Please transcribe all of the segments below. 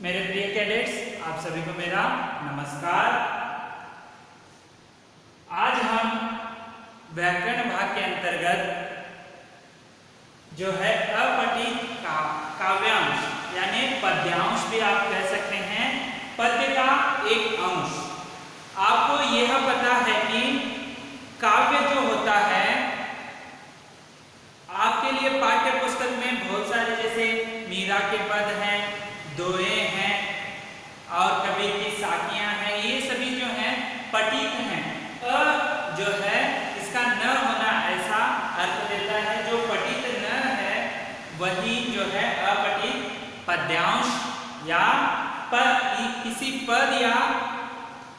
मेरे प्रिय कैडेट्स, आप सभी को मेरा नमस्कार। आज हम व्याकरण भाग के अंतर्गत जो है अपठित काव्यांश यानी पद्यांश भी आप कह सकते हैं, पद्य का एक अंश। आपको यह पता है कि काव्य जो होता है आपके लिए पाठ्य पुस्तक में बहुत सारे जैसे मीरा के पद हैं, दोहे हैं और कबीर की साखियां हैं, ये सभी जो हैं पठित हैं। जो है इसका न होना ऐसा अर्थ देता है, जो पठित न है वही जो है अपठित पद्यांश या किसी पद या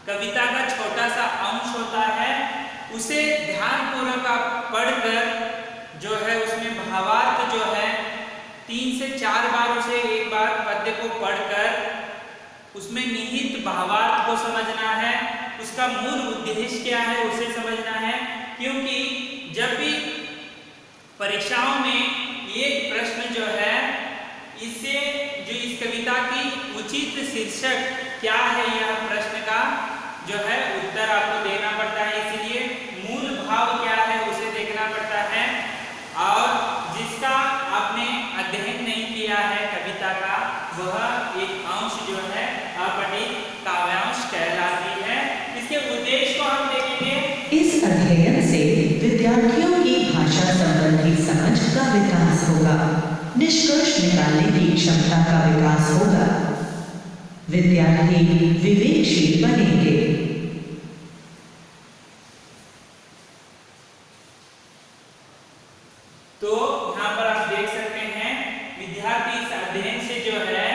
कविता का छोटा सा अंश होता है। उसे ध्यानपूर्वक आप पढ़कर जो है उसमें भावार्थ जो है 3 से 4 बार उसे एक बार पद्य को पढ़कर उसमें निहित भावार्थ को समझना है, उसका मूल उद्देश्य क्या है उसे समझना है। क्योंकि जब भी परीक्षाओं में एक प्रश्न जो है इससे जो इस कविता की उचित शीर्षक क्या है, यह प्रश्न का जो है उत्तर आपको देना पड़ता है, इसीलिए मूल भाव क्या है उसे देखना पड़ता है। और जिसका आपने अध्ययन नहीं किया है कविता का, वह एक अंश जो है अपठित काव्यांश कहलाती है। इसके उद्देश्य को हम देखेंगे। इस अध्ययन से विद्यार्थियों की भाषा संबंधी समझ का विकास होगा, निष्कर्ष निकालने की क्षमता का विकास होगा, विद्यार्थी विवेकशील बनेंगे। तो यहाँ पर आप देख सकते हैं विद्यार्थी इस अध्ययन से जो है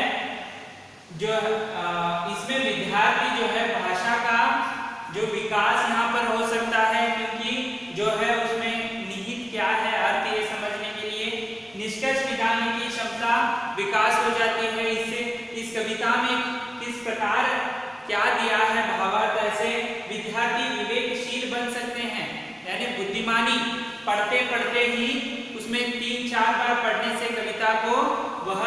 इसमें विद्यार्थी जो है भाषा का जो विकास यहाँ पर हो सकता है, क्योंकि जो है उसमें निहित क्या है अर्थ ये समझने के लिए निष्कर्ष निकालने की क्षमता विकास हो जाती है। इससे इस कविता में किस प्रकार क्या दिया है भावार्थ, ऐसे विद्यार्थी विवेकशील बन सकते हैं, यानी बुद्धिमानी पढ़ते पढ़ते ही उसमें 3-4 बार पढ़ने से कविता को वह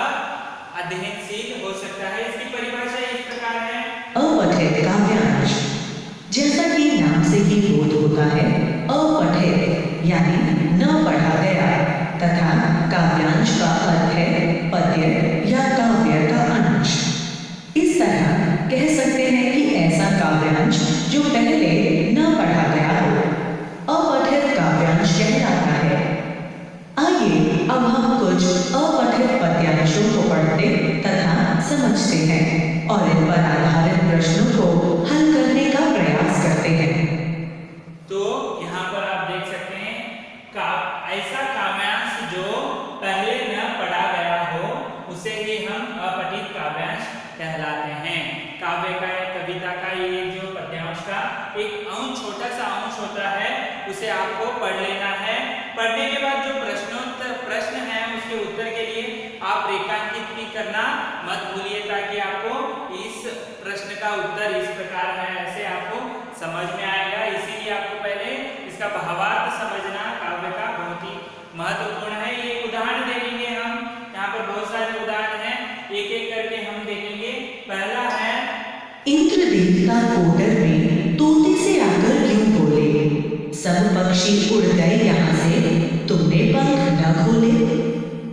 अध्ययनशील हो सकता है। इसकी परिभाषा इस प्रकार है। अपठित काव्यांश, जैसा कि नाम से ही बोध होता है, अपठित यानी न पढ़ा गया, तथा काव्यांश का अर्थ है पद्य या काव्य का अंश। इस तरह कह सकते हैं कि ऐसा काव्यांश जो पहले न पढ़ा गया हो, अपठित काव्यांश कहलाता है। आइए अब हम कुछ अपठित पद्यांशों को पढ़ते तथा समझते हैं और इन पर आधारित प्रश्नों को हल करने का प्रयास करते हैं। तो यहाँ पर आप देख सकते हैं ऐसा काव्यांश जो पहले न पढ़ा गया हो उसे ही हम अपठित काव्यांश कहलाते हैं। काव्य का या कविता का ये जो पद्यांश का एक अंश, छोटा सा अंश होता है, उसे आपको पढ़ लेना है। पढ़ने के बाद जो प्रश्न है उसके उत्तर के लिए आप रेखांकित भी करना मत भूलिए, ताकि आपको इस प्रश्न का उत्तर इस प्रकार है ऐसे आपको समझ में आएगा। इसीलिए आपको पहले इसका भावार्थ समझना काव्य का बहुत ही महत्वपूर्ण है। ये उदाहरण देखेंगे हम, यहाँ पर बहुत सारे उदाहरण हैं, एक एक करके हम देखेंगे। पहला है, इंद्रदेव का कोटर में तोते से आकर क्यों बोले, सब पक्षी उड़ गए यहाँ से, तुमने पंख न खोले।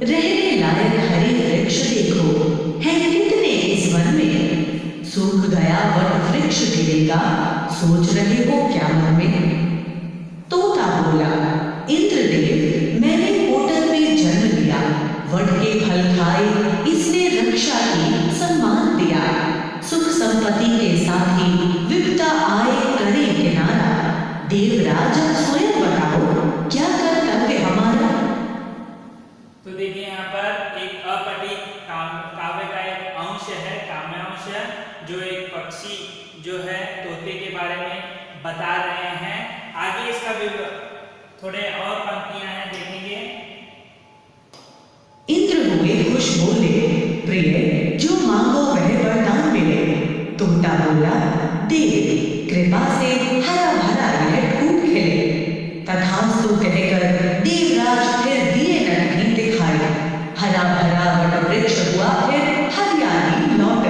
रहने लायक हरी वृक्ष देखो, है कितने इस वन में, सूख गया वट वृक्ष गिरेगा, सोच रहे हो क्या मन में। तोता बोला, इंद्रदेव मैंने कोटर में जन्म लिया, वट के फल खाए इसने रक्षा की, सम्मान दिया, सुख संपत्ति के साथ ही विपदा आए करे किनारा, देवराज स्वयं बताओ क्या कर्तव्य हमारा। तो देखिए यहाँ पर एक अपठित काव्य का एक अंश है, काव्यांश, जो एक पक्षी जो है तोते के बारे में बता रहे हैं। आगे इसका थोड़े और पंक्तियां हैं, देखेंगे। इंद्र हुए खुश बोले, प्रिय जो मांगो वह वरदान मिले। तोता बोला, देव कृपा से हरा भरा यह खूब खिले। तथास्तु कहकर देवराज फिर दिए नटनी दिखाई, हरा भरा वट वृक्ष हुआ फिर हरियाली लौट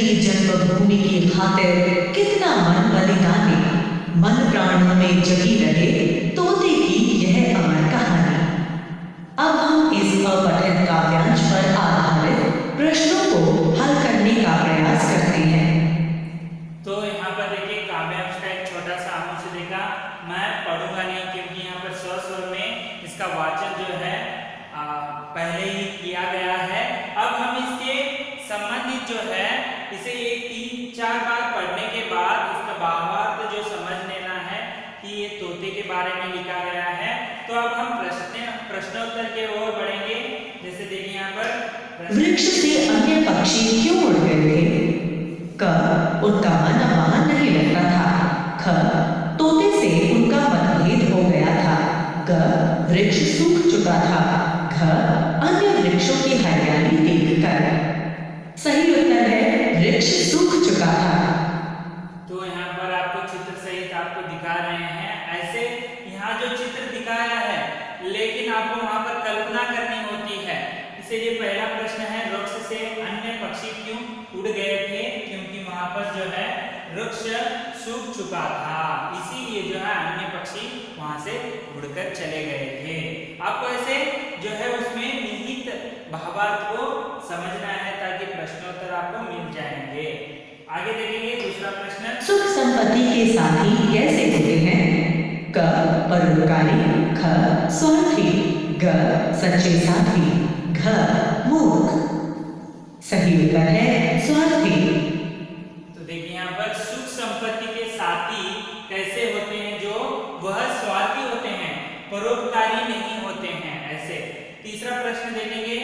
की जन्मभूमि की खातिर कितना मन बलिदानी, मन प्राणों में जगी रहे तोते की यह अमर कहानी। अब हम इस अपठित काव्यांश पर आधारित प्रश्नों को हल करने का प्रयास करते हैं। तो यहाँ पर देखिए काव्यांश का एक छोटा सा अंश देखा, मैं पढ़ूंगा नहीं क्योंकि यहाँ पर स्वर में इसका वाचन जो है पहले ही किया गया है। अब हम इसके संबंधित जो है इसे एक 3-4 बार पढ़ने के बाद इसका भावार्थ जो समझ लेना है कि ये तोते के बारे में लिखा गया है। तो अब हम प्रश्नोत्तर के ओर बढ़ेंगे। जैसे देखिए यहाँ पर वृक्ष से अन्य पक्षी क्यों उड़ गए थे? क, उनका मन वहां नहीं लगता था। ख, तोते से उनका मतभेद हो गया था। ग, वृक्ष सूख चुका था। घ, अन्य वृक्षों की हरियाली देखकर। सही उत्तर है वृक्ष सूख चुका था। तो यहाँ पर आपको चित्र सहित आपको दिखा रहे हैं। ऐसे यहाँ जो चित्र दिखाया है लेकिन आपको वहां पर कल्पना करनी होती है। इसीलिए पहला प्रश्न है वृक्ष से अन्य पक्षी क्यों उड़ गए थे? क्योंकि वहां पर जो है वृक्ष सूख चुका था, इसीलिए जो है अन्य पक्षी वहां से उड़कर चले गए थे। आपको ऐसे जो है उसमें निहित भावार्थ को समझना है ताकि प्रश्नोत्तर आपको मिल जाएंगे। आगे देखेंगे दूसरा प्रश्न। सुख संपत्ति के साथी कैसे होते हैं? क, परोपकारी। ख, स्वार्थी। ग, सच्चे साथी। घ, मूर्ख। सही उत्तर है स्वार्थी। तो देखिए यहाँ पर सुख संपत्ति के साथी कैसे होते हैं? जो वह स्वार्थी होते हैं, परोपकारी नहीं होते हैं। ऐसे तीसरा प्रश्न देखेंगे।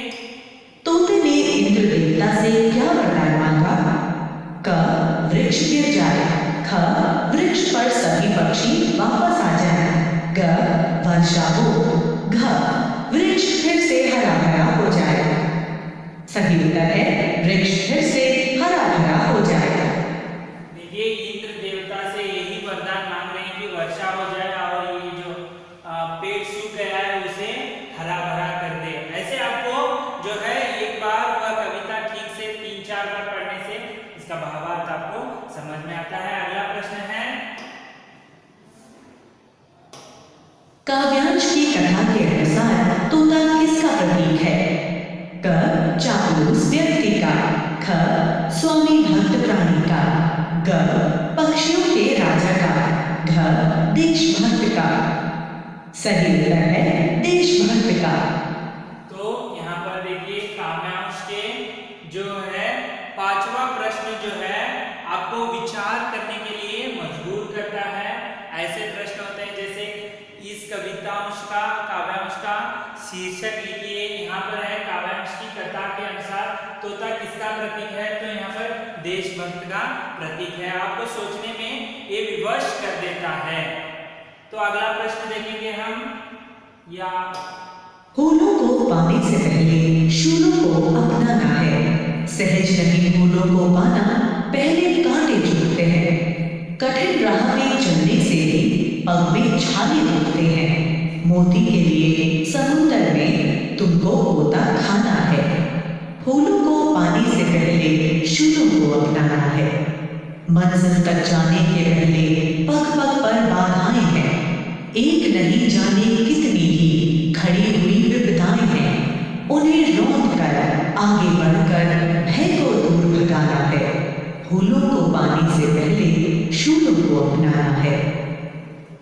तोते ने इंद्र देवता से क्या वरदान मांगा? क, वृक्ष गिर जाए। ख, वृक्ष पर सभी पक्षी वापस आ जाए। ग, वर्षा हो। घ, वृक्ष फिर से हरा भरा हो जाए। सही उत्तर है वृक्ष फिर से हरा भरा हो जाए। देखिए इंद्र देवता से यही वरदान मांग रहे हैं कि वर्षा हो जाए और ये जो पेड़ सूख गया है उसे हरा भरा कर दे। ऐसे आपको जो है एक बार वह कविता ठीक से 3-4 बार पढ़ने से इसका भावार्थ आपको समझ में आता है। अगला प्रश्न है काव्यांश की कथा के अनुसार तोता किसका प्रतीक है? क, चापलूस व्यक्ति का। ख, स्वामी भक्त प्राणी का। ग, पक्षियों के राजा का। घ, देशभक्त का। सही उत्तर है देशभक्त का। तो यहाँ पर देखिए काव्यांश के जो है 5वां प्रश्न जो है आपको विचार करने के लिए मजबूर करता है। ऐसे प्रश्न होते हैं जैसे इस कवितांश का काव्यांश का शीर्षक लिखिए। यहाँ पर है काव्यांश की कथा के अनुसार तोता किसका प्रतीक है? तो यहाँ पर देशभक्त का प्रतीक है। आपको सोचने में ये विवश कर देता है। तो अगला प्रश्न देखेंगे हम। या फूलों को पाने से पहले शूलों को अपनाना है। सहज नहीं फूलों को पाना, पहले कांटे चुभते हैं। कठिन राह में चलने से पग में छाले उठते हैं। मोती के लिए समुद्र में तुमको होता खाना है। फूलों को पाने से पहले शूलों को अपनाना है। मंजिल तक जाने के पहले पग पग पर बाधाएं हैं। एक नहीं जाने कितनी ही खड़ी हुई विपदाएं हैं। उन्हें रोक कर आगे बढ़कर भय को दूर भगाना है। फूलों को पाने से पहले शूलों को अपनाना है।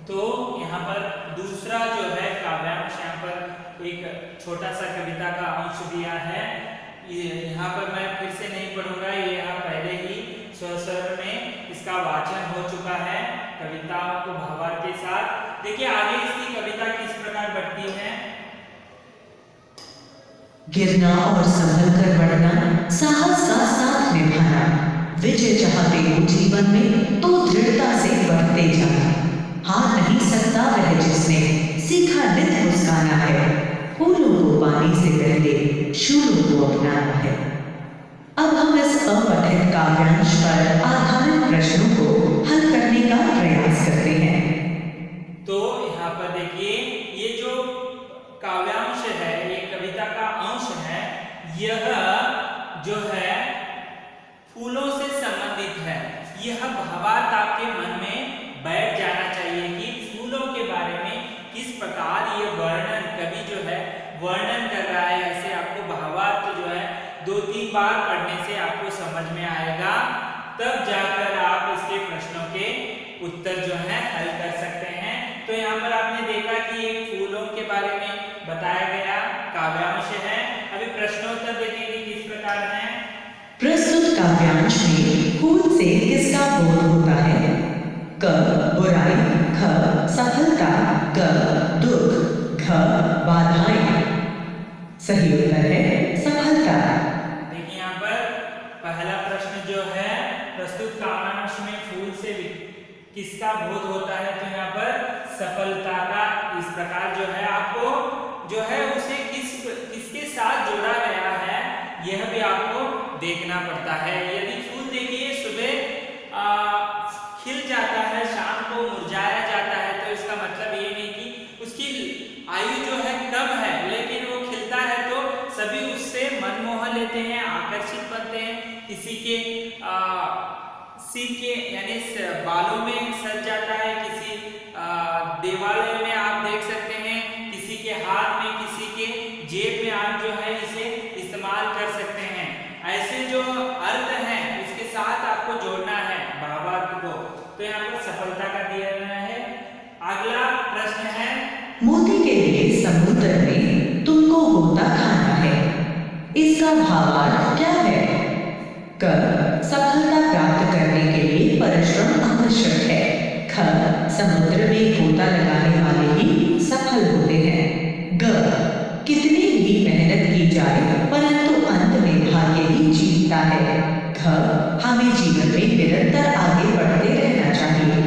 तो यहाँ पर दूसरा जो है काव्यांश, यहाँ पर एक छोटा सा कविता का अंश दिया है। यहाँ पर मैं फिर से नहीं पढ़ूंगा, ये यहाँ पहले ही स्वर में इसका वाचन हो चुका है कविता को भावार्थ के साथ। देखिए आगे इसकी कविता किस प्रकार बढ़ती है। गिरना और संभल कर बढ़ना, साहस का साथ निभाना। विजय चाहते हो जीवन में तो दृढ़ता से बढ़ते जाना। हार नहीं सकता वह जिसने सीखा नित मुस्काना है। फूलों को पाने से पहले शूलों को अपनाना है। अब हम इस अपठित काव्यांश पर आधारित प्रश्नों को हल करने का प्रयास करते हैं। तो यहाँ पर देखिए ये जो काव्यांश है, ये कविता का अंश है, यह जो है फूलों से यह भावार्थ आपके मन में बैठ जाना चाहिए कि फूलों के बारे में किस प्रकार ये वर्णन कवि जो है वर्णन कर रहा है। ऐसे आपको भावार्थ जो है 2-3 बार पढ़ने से आपको समझ में आएगा, तब जाकर आप इसके प्रश्नों के उत्तर जो है हल कर सकते हैं। तो यहाँ पर आपने देखा कि एक फूलों के बारे में बताया गया काव्यांश है। अभी प्रश्नोत्तर देखेंगे किस प्रकार है। प्रस्तुत काव्यांश में फूल से किसका बोध होता है? क बुराई, ख सफलता, ग दुख, घ बाधाएं। सही उत्तर है सफलता। देखिए यहाँ पर पहला प्रश्न जो है प्रस्तुत काव्यांश में फूल से किसका बोध होता है, तो यहाँ पर सफलता का इस प्रकार जो है आपको जो है उसे किसके साथ जोड़ा गया है यह भी आपको देखना पड़ता है। यदि फूल देखिए सुबह खिल जाता है, शाम को मुरझाया जाता है, तो इसका मतलब ये नहीं कि उसकी आयु जो है कम है, लेकिन वो खिलता है तो सभी उससे मन मोह लेते हैं, आकर्षित बनते हैं। किसी के सिर के यानी बालों में सज जाता है, किसी देवालय में आप देख सकते हैं, किसी के हाथ में, किसी के जेब में आप जो है इसे इस्तेमाल कर सकते हैं। ऐसे जो अर्थ है उसके साथ आपको जोड़ना है भावार्थ को। तो यहाँ पर सफलता का दिया गया है। अगला प्रश्न है मोती के लिए समुद्र में तुमको गोता खाना है, इसका भावार्थ क्या है? क सफलता प्राप्त करने के लिए परिश्रम आवश्यक है, ख समुद्र में गोता लगाने वाले ही सफल होते हैं, ग कितनी भी मेहनत की जाए परंतु अंत में भाग्य ही जीतता है, घ हमें जीवन में निरंतर आगे बढ़ते रहना चाहिए।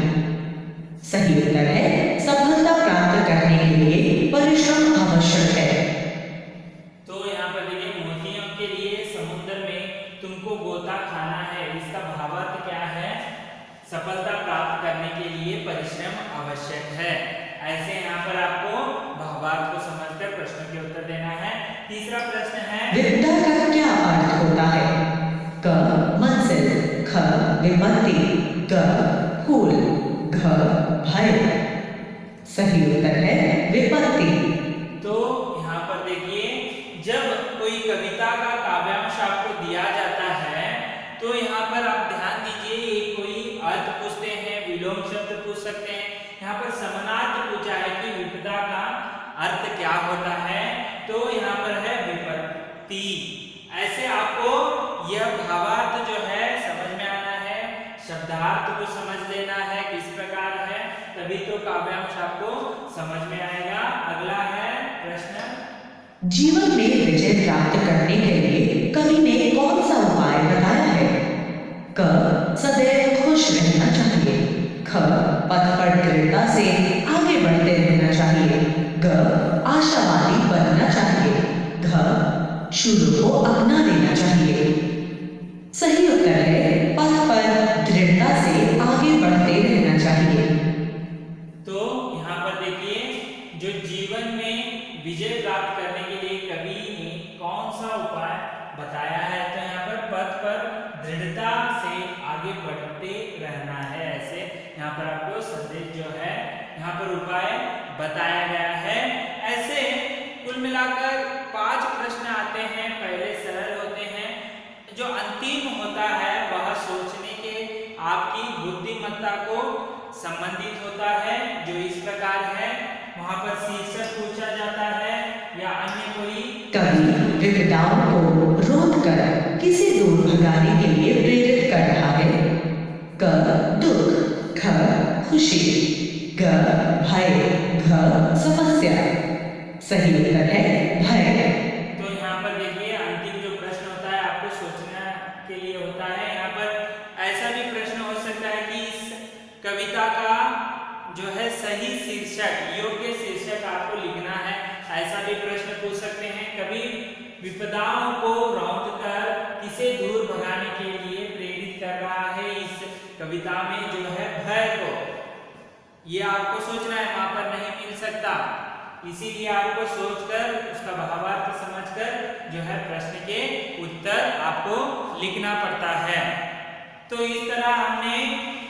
सही उत्तर है सफलता प्राप्त करने के लिए परिश्रम आवश्यक है। तो यहाँ पर देखिए मोतियों के लिए समुद्र में तुमको गोता खाना है, इसका भावार्थ क्या है? सफलता प्राप्त करने के लिए परिश्रम आवश्यक है। ऐसे यहाँ पर आपको भावार्थ को समझकर प्रश्न के उत्तर देना है। तीसरा प्रश्न है विपदा का क्या अर्थ होता है? क मंजिल, ख विपत्ति, ग फूल, घ भय। सही उत्तर है विपत्ति। तो यहाँ पर देखिए जब कोई कविता का काव्यांश आपको दिया जाता है तो यहाँ पर आप ध्यान दीजिए, कोई अर्थ पूछते हैं, विलोम शब्द पूछ सकते हैं। यहाँ पर समानार्थ पूछा है कि विपदा का अर्थ क्या होता है, तो यहाँ पर है विपत्ति। ऐसे आपको यह भावार्थ जो है समझ में आना है, शब्दार्थ को समझ लेना है किस प्रकार है, तभी तो काव्यांश आपको समझ में आएगा। अगला है प्रश्न जीवन में विजय प्राप्त करने के लिए कवि ने कौन सा उपाय बताया है? क सदैव खुश रहना चाहिए, ख पथ पर दृढ़ता से आगे बढ़ते रहना चाहिए, ग आशावादी बनना चाहिए, घ शुरू को अपना लेना चाहिए। सही उत्तर है पथ पर दृढ़ता से आगे बढ़ते रहना चाहिए। तो यहाँ पर देखिए जो जीवन में विजय प्राप्त करने के लिए कवि ने कौन सा उपाय बताया है, तो यहाँ पर पथ पर दृढ़ता से आगे बढ़ते रहना है। ऐसे यहाँ पर आपको संदेश जो है यहाँ पर उपाय बताया गया है। ऐसे कुल मिलाकर 5 प्रश्न आते हैं, पहले सरल होते हैं, जो अंतिम होता है वह सोचने के आपकी बुद्धिमत्ता को संबंधित होता है, जो इस प्रकार है। वहां पर शीर्षक पूछा जाता है या अन्य कोई कवि विपदाओं को रोक कर किसे दूर भगाने के लिए प्रेरित कर रहा है? क दुख, ख खुशी, ग भय, घ समस्या। सही उत्तर है भय। तो यहाँ पर देखिए अंतिम जो प्रश्न होता है आपको सोचने के लिए होता है। यहाँ पर ऐसा भी प्रश्न हो सकता है कि इस कविता का जो है सही शीर्षक, योग्य शीर्षक आपको लिखना है, ऐसा भी प्रश्न पूछ सकते हैं। कभी विपदाओं को रौंद कर किसे दूर भगाने के लिए प्रेरित कर रहा है इस कविता में जो है भय को, ये आपको सोचना है, वहां पर नहीं मिल सकता। इसीलिए आपको सोचकर उसका भावार्थ समझकर जो है प्रश्न के उत्तर आपको लिखना पड़ता है। तो इस तरह हमने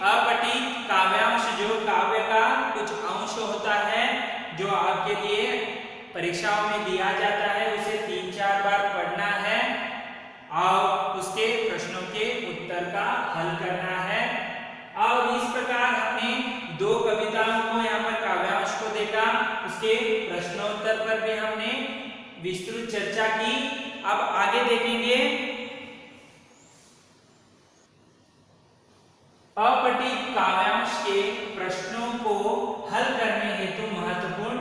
अपठित काव्यांश, जो काव्य का कुछ अंश होता है जो आपके लिए परीक्षाओं में दिया जाता है, उसे 3-4 बार पढ़ना है और उसके प्रश्नों के उत्तर का हल करना है। और इस प्रकार हमने 2 कविताओं को यहाँ पर काव्यांश को देखा, उसके प्रश्नोत्तर पर भी हमने विस्तृत चर्चा की। अब आगे देखेंगे अपठित काव्यांश के प्रश्नों को हल करने हेतु महत्वपूर्ण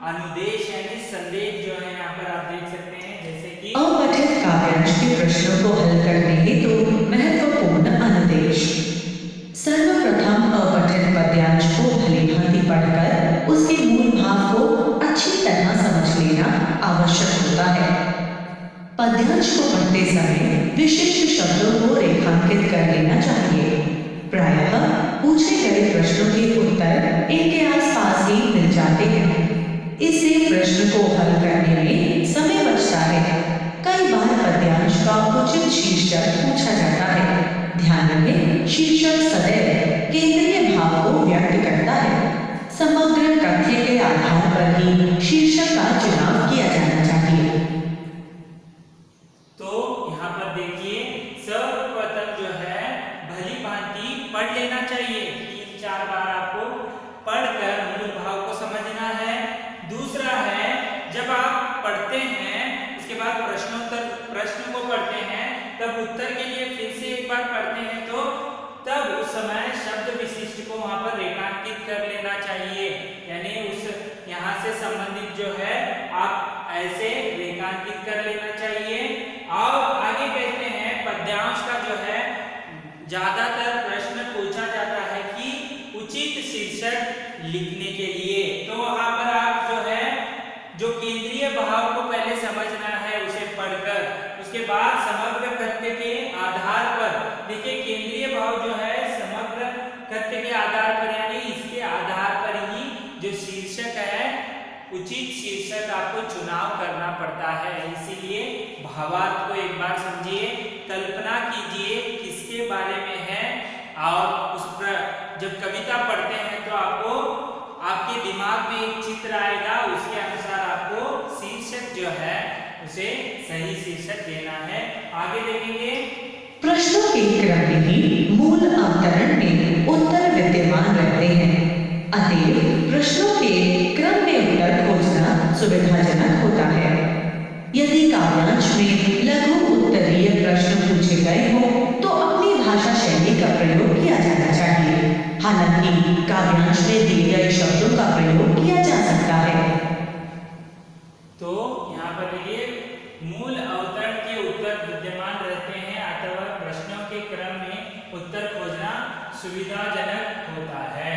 अनुदेश यानी संदेश जो है यहाँ पर आप देख सकते हैं, जैसे कि अपठित काव्यांश के प्रश्नों को हल करने हेतु महत्वपूर्ण अनुदेश। सर्वप्रथम अपठित पद्यांश को भली भांति पढ़कर उसके मूल भाव को अच्छी तरह समझ लेना आवश्यक होता है। पद्यांश को पढ़ते समय विशिष्ट शब्दों को रेखांकित कर लेना चाहिए। प्रायः पूछे गए प्रश्नों के उत्तर इनके आसपास ही मिल जाते हैं। इससे प्रश्न को हल करने में समय बचता है। कई बार पद्यांश का उचित शीर्षक पूछा जाता है। ध्यान रखें, शीर्षक सदैव केंद्रीय भाव को व्यक्त करता है। समग्र तथ्य के आधार पर ही शीर्षक का चुनाव किया जाना चाहिए। तो यहाँ पर देखिए, सर्वप्रथम जो है भली भांति पढ़ लेना चाहिए। 3-4 बार आपको पढ़कर मूल भाव को समझना है। दूसरा है, जब आप पढ़ते हैं उसके बाद प्रश्न को पढ़ते हैं, तब उत्तर के लिए फिर से एक बार पढ़ते हैं, तो तब उस समय शब्द विशिष्ट को वहां पर रेखांकित कर लेना चाहिए। यानी उस यहाँ से संबंधित जो है आप ऐसे रेखांकित कर लेना चाहिए। और आगे कहते हैं, पद्यांश का जो है ज्यादातर प्रश्न पूछा जाता है कि उचित शीर्षक लिखने के लिए। तो वहां पर आप जो है जो केंद्रीय भाव को पहले समझना है, उसे पढ़कर उसके बाद समग्र तथ्य के आधार पर, देखिए केंद्रीय भाव जो है समग्र तथ्य के आधार पर, यानी इसके आधार पर ही जो शीर्षक है उचित शीर्षक आपको चुनाव करना पड़ता है। इसीलिए भावार्थ को एक बार समझिए, कल्पना कीजिए किसके बारे में है, और उस पर जब कविता पढ़ते हैं तो आपको आपके दिमाग में एक चित्र आएगा, उसके अनुसार आपको शीर्षक जो है उसे सही शीर्षक देना है। आगे देखेंगे, प्रश्नों के क्रम में ही मूल अवतरण में उत्तर विद्यमान रहते हैं। अतएव प्रश्नों के क्रम में उत्तर खोजना सुविधाजनक होता है। यदि काव्यांश में लघु उत्तरीय प्रश्न पूछे गए हो तो अपनी भाषा शैली का प्रयोग किया जाना चाहिए। हालांकि काव्यांश में दिए गए शब्दों का प्रयोग किया जा सकता है। तो यहाँ पर देखिए, मूल अवतरण के उत्तर विद्यमान रहते हैं, अथवा प्रश्नों के क्रम में उत्तर खोजना सुविधाजनक होता है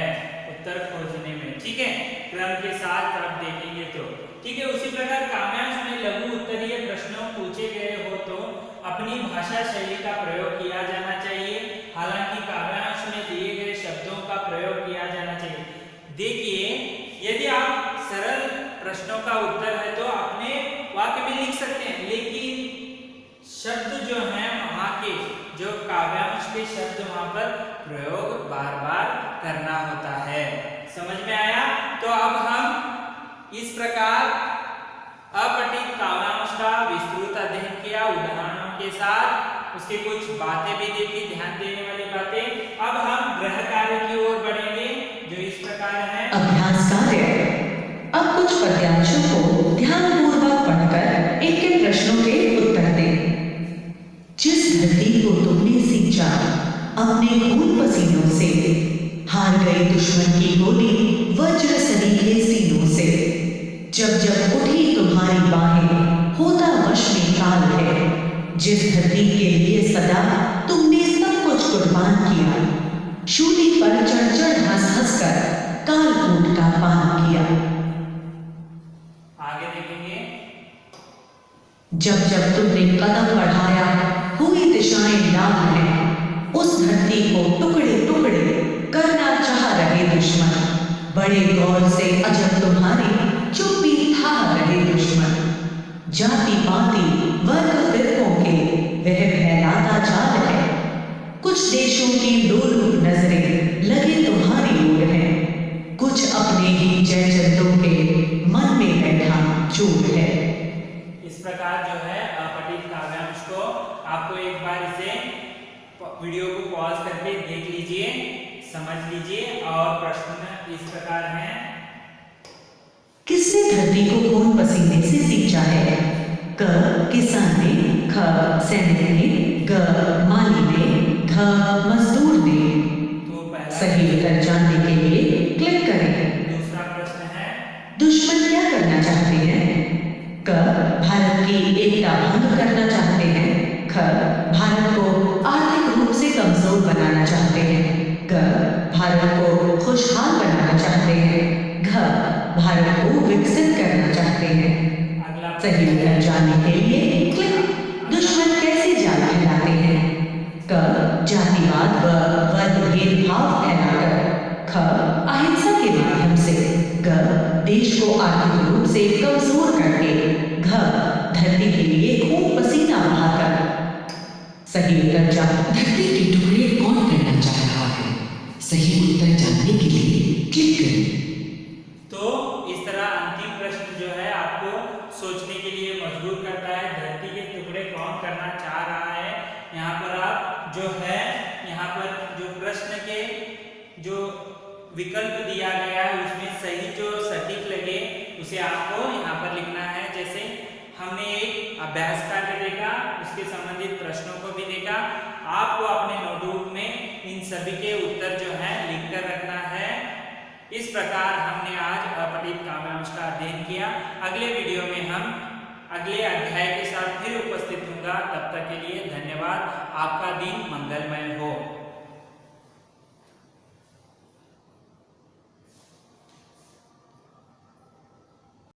उत्तर खोजने में। ठीक है, क्रम के साथ आप देखेंगे तो ठीक है। उसी प्रकार काव्यांश में लघु उत्तरीय प्रश्नों पूछे गए हो तो अपनी भाषा शैली का प्रयोग किया जाना चाहिए। हालांकि काव्यांश में दिए गए शब्दों का प्रयोग किया जाना चाहिए। देखिए, यदि आप सरल प्रश्नों का उत्तर है तो अपने वाक्य में लिख सकते हैं, लेकिन शब्द जो हैं वहां के, जो काव्यांश के शब्द वहां पर प्रयोग बार बार करना होता है। समझ में आया? तो अब हम इस प्रकार अपठित काव्यांश का विस्तृत अध्ययन किया उदाहरणों के साथ, उसके कुछ बातें भी देखी, ध्यान देने वाली बातें। अब हम गृह कार्य की ओर बढ़ेंगे, जो इस प्रकार है। अभ्यास कार्य। अब कुछ पद्यांशों को ध्यानपूर्वक पढ़कर इनके प्रश्नों के उत्तर दें। जिस धरती को तुमने सींचा अपने खून पसीनों से, हार गई दुश्मन की गोली वज्र सरीखे सीनों से। जब जब उठी तुम्हारी बाहें होता वश में काल है। जिस धरती के लिए सदा तुमने सब कुछ कुर्बान किया, शूली पर चढ़ चढ़ हंस हंस कर कालकूट का पान किया। आगे देखेंगे, जब जब तुमने कदम बढ़ाया हुई दिशाएं लाल हैं। उस धरती को टुकड़े टुकड़े करना चाह रहे दुश्मन। बड़े गौर से अजब तुम्हारी चुप्पी था रहे दुश्मन। जाति पाति वर्ग फिरकों के वह फैलाता जाल है। कुछ देशों आपको एक बार इसे वीडियो को पॉज करके देख लीजिए, समझ लीजिए। और प्रश्न इस प्रकार हैं। किसने धरती को खून पसीने से सींचा है? क किसान ने, ख सैनिक ने, ग माली ने, घ मजदूर ने। तो पहला सही उत्तर जानने के लिए क्लिक करें। दूसरा प्रश्न है, दुश्मन क्या करना चाहते हैं? क भारत की एकता भंग करना चाहते हैं। ख भारत को आर्थिक रूप से कमजोर बनाना चाहते हैं। ग भारत को खुशहाल बनाना चाहते हैं। घ भारत को विकसित करना चाहते हैं। अगला सही उत्तर जानने के लिए क्लिक। दुश्मन कैसे जाल फैलाते हैं? क जातिवाद व वर्ग भेदभाव फैलाकर। ख अहिंसा के माध्यम से। ग देश को आर्थिक रूप से कमजोर करके। घ धरती के लिए खून पसीना बहाकर। सही उत्तर धरती के टुकड़े कौन करना चाह रहा है? सही उत्तर जानने के लिए क्लिक करें। तो इस तरह अंतिम प्रश्न जो है आपको सोचने के लिए मजबूर करता है। धरती के टुकड़े कौन करना चाह रहा है? यहाँ पर आप जो है, यहाँ पर जो प्रश्न के जो विकल्प दिया गया है उसमें सही जो सटीक लगे उसे आपको यहाँ पर लिखना है। जैसे हमने एक अभ्यास कार्य देखा, उसके संबंधित प्रश्नों को भी देखा। आपको अपने नोटबुक में इन सभी के उत्तर जो है लिखकर रखना है। इस प्रकार हमने आज अपठित काव्यांश का अध्ययन किया। अगले वीडियो में हम अगले अध्याय के साथ फिर उपस्थित होंगे। तब तक के लिए धन्यवाद। आपका दिन मंगलमय हो।